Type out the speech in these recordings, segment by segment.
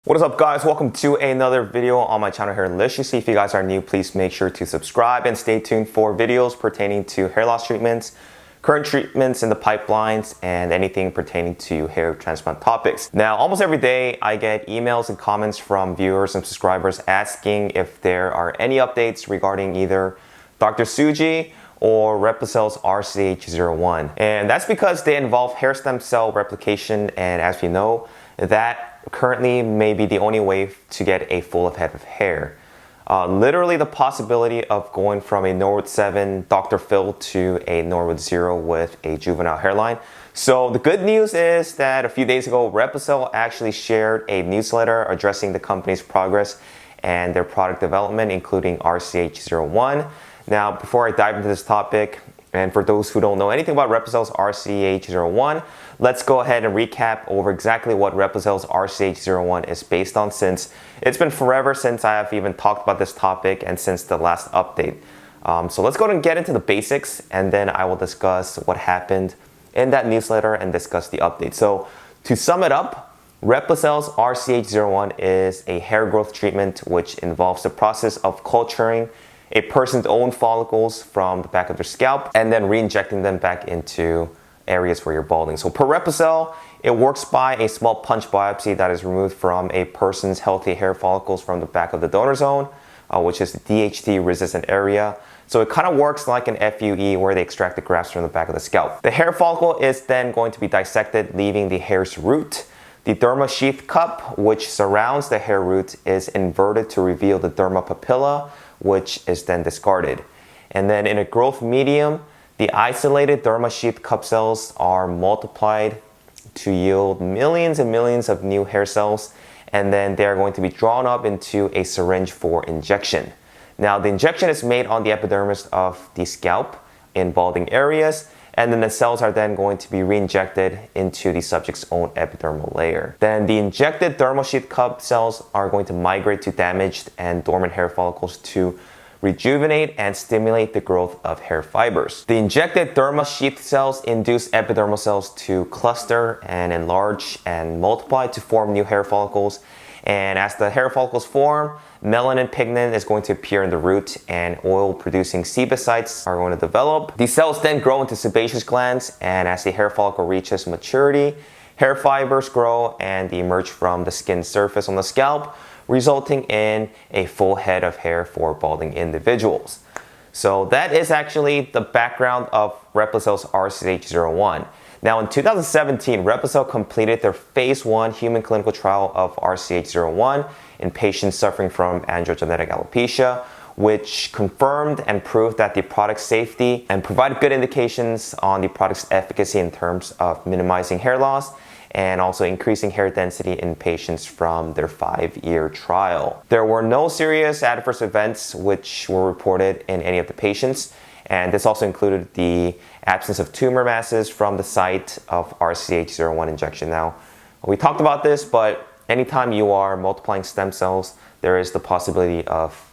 What is up, guys? Welcome to another video on my channel, HAIRLICIOUSLY. If you guys are new, please make sure to subscribe and stay tuned for videos pertaining to hair loss treatments, current treatments in the pipelines, and anything pertaining to hair transplant topics. Now, almost every day I get emails and comments from viewers and subscribers asking if there are any updates regarding either Dr. Suji or Replicel's RCH-01. And that's because they involve hair stem cell replication, and as we know, that currently may be the only way to get a full head of hair. Literally the possibility of going from a Norwood 7 Dr. Phil to a Norwood 0 with a juvenile hairline. So the good news is that a few days ago, Replicel actually shared a newsletter addressing the company's progress and their product development, including RCH-01. Now, before I dive into this topic, and for those who don't know anything about Replicel's RCH-01, let's go ahead and recap over exactly what Replicel's RCH-01 is based on, since it's been forever since I have even talked about this topic and since the last update. So let's go ahead and get into the basics, and then I will discuss what happened in that newsletter and discuss the update. So to sum it up, Replicel's RCH-01 is a hair growth treatment which involves the process of culturing a person's own follicles from the back of their scalp and then re-injecting them back into areas where you're balding. So per Replicel, it works by a small punch biopsy that is removed from a person's healthy hair follicles from the back of the donor zone, which is the DHT resistant area. So it kind of works like an FUE where they extract the grafts from the back of the scalp. The hair follicle is then going to be dissected, leaving the hair's root. The derma sheath cup, which surrounds the hair root, is inverted to reveal the derma papilla, which is then discarded. And then in a growth medium, the isolated derma sheath cup cells are multiplied to yield millions and millions of new hair cells, and then they are going to be drawn up into a syringe for injection. Now, the injection is made on the epidermis of the scalp in balding areas, and then the cells are then going to be re-injected into the subject's own epidermal layer. Then the injected dermal sheath cup cells are going to migrate to damaged and dormant hair follicles to rejuvenate and stimulate the growth of hair fibers. The injected derma sheath cells induce epidermal cells to cluster and enlarge and multiply to form new hair follicles. And as the hair follicles form, melanin pigment is going to appear in the root, and oil-producing sebaceous are going to develop. These cells then grow into sebaceous glands, and as the hair follicle reaches maturity, hair fibers grow and they emerge from the skin surface on the scalp, resulting in a full head of hair for balding individuals. So that is actually the background of Replicel's RCH-01. Now, in 2017, Replicel completed their phase 1 human clinical trial of RCH-01 in patients suffering from androgenetic alopecia, which confirmed and proved that the product's safety and provided good indications on the product's efficacy in terms of minimizing hair loss and also increasing hair density in patients from their 5-year trial. There were no serious adverse events which were reported in any of the patients, and this also included the absence of tumor masses from the site of RCH-01 injection. Now, we talked about this, but anytime you are multiplying stem cells, there is the possibility of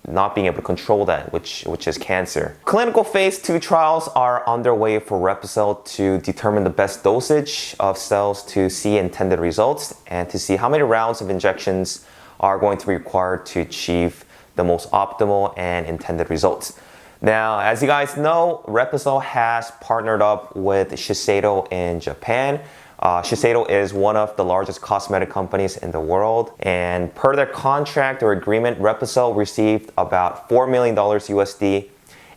not being able to control that, which is cancer. Clinical phase 2 trials are underway for Replicel to determine the best dosage of cells to see intended results and to see how many rounds of injections are going to be required to achieve the most optimal and intended results. Now, as you guys know, Replicel has partnered up with Shiseido in Japan. Shiseido is one of the largest cosmetic companies in the world, and per their contract or agreement, Replicel received about $4 million USD,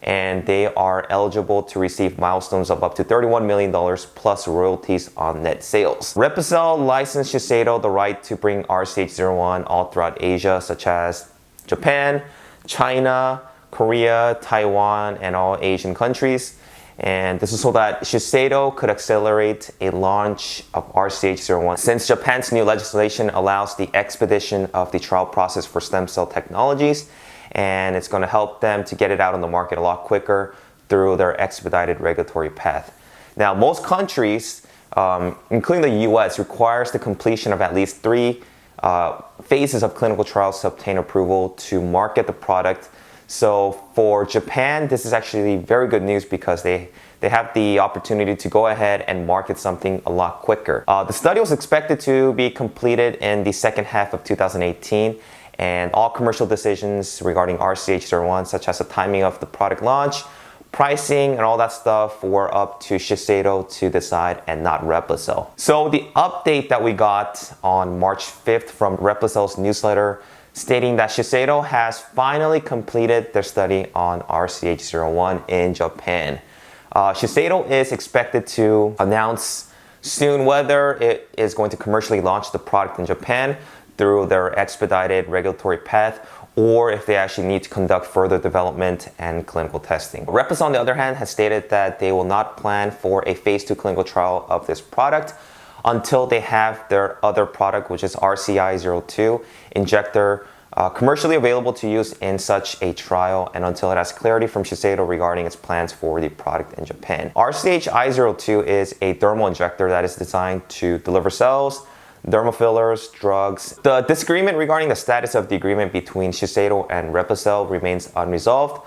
and they are eligible to receive milestones of up to $31 million plus royalties on net sales. Replicel licensed Shiseido the right to bring RCH-01 all throughout Asia, such as Japan, China, Korea, Taiwan, and all Asian countries. And this is so that Shiseido could accelerate a launch of RCH-01, since Japan's new legislation allows the expedition of the trial process for stem cell technologies, and it's going to help them to get it out on the market a lot quicker through their expedited regulatory path. Now, most countries, including the US, requires the completion of at least 3 phases of clinical trials to obtain approval to market the product. So for Japan, this is actually very good news because they they have the opportunity to go ahead and market something a lot quicker. The study was expected to be completed in the second half of 2018, and all commercial decisions regarding RCH-01, such as the timing of the product launch, pricing, and all that stuff, were up to Shiseido to decide and not Replicel. So the update that we got on March 5th from Replicel's newsletter stating that Shiseido has finally completed their study on RCH-01 in Japan. Shiseido is expected to announce soon whether it is going to commercially launch the product in Japan through their expedited regulatory path, or if they actually need to conduct further development and clinical testing. Replicel, on the other hand, has stated that they will not plan for a phase 2 clinical trial of this product until they have their other product, which is RCI-02 injector, commercially available to use in such a trial, and until it has clarity from Shiseido regarding its plans for the product in Japan. RCH-01 is a dermal injector that is designed to deliver cells, dermal fillers, drugs. The disagreement regarding the status of the agreement between Shiseido and Replicel remains unresolved,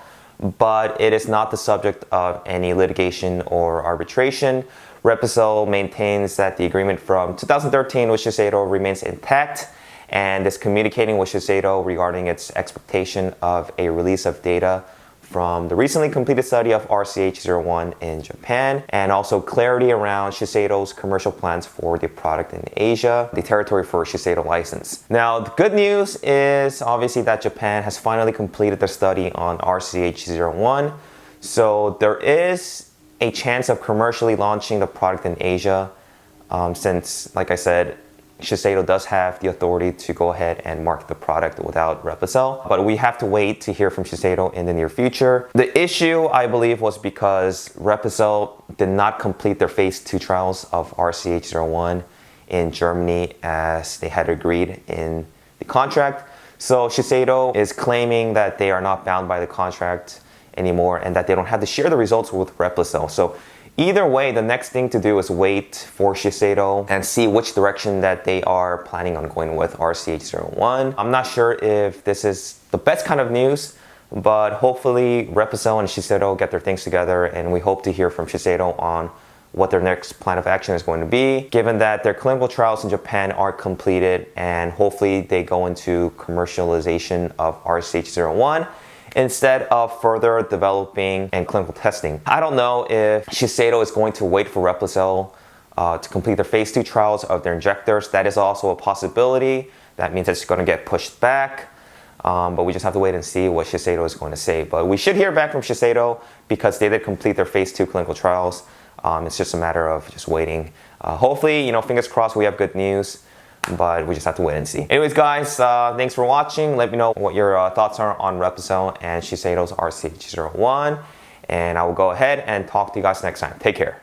but it is not the subject of any litigation or arbitration. Replicel maintains that the agreement from 2013 with Shiseido remains intact and is communicating with Shiseido regarding its expectation of a release of data from the recently completed study of RCH-01 in Japan, and also clarity around Shiseido's commercial plans for the product in Asia, the territory for Shiseido license. Now, the good news is obviously that Japan has finally completed their study on RCH-01, so there is a chance of commercially launching the product in Asia, since, like I said, Shiseido does have the authority to go ahead and market the product without Replicel, but we have to wait to hear from Shiseido in the near future. The issue, I believe, was because Replicel did not complete their phase 2 trials of RCH-01 in Germany as they had agreed in the contract. So Shiseido is claiming that they are not bound by the contract anymore and that they don't have to share the results with Replicel. So either way, the next thing to do is wait for Shiseido and see which direction that they are planning on going with RCH-01. I'm not sure if this is the best kind of news, but hopefully Replicel and Shiseido get their things together, and we hope to hear from Shiseido on what their next plan of action is going to be, given that their clinical trials in Japan are completed and hopefully they go into commercialization of RCH-01 instead of further developing and clinical testing. I don't know if Shiseido is going to wait for Replicel to complete their phase 2 trials of their injectors. That is also a possibility. That means it's going to get pushed back, but we just have to wait and see what Shiseido is going to say. But we should hear back from Shiseido because they did complete their phase 2 clinical trials. It's just a matter of just waiting. Hopefully, fingers crossed, we have good news, but we just have to wait and see. Anyways, guys, thanks for watching. Let me know what your thoughts are on Replicel and Shiseido's RCH-01, and I will go ahead and talk to you guys next time. Take care.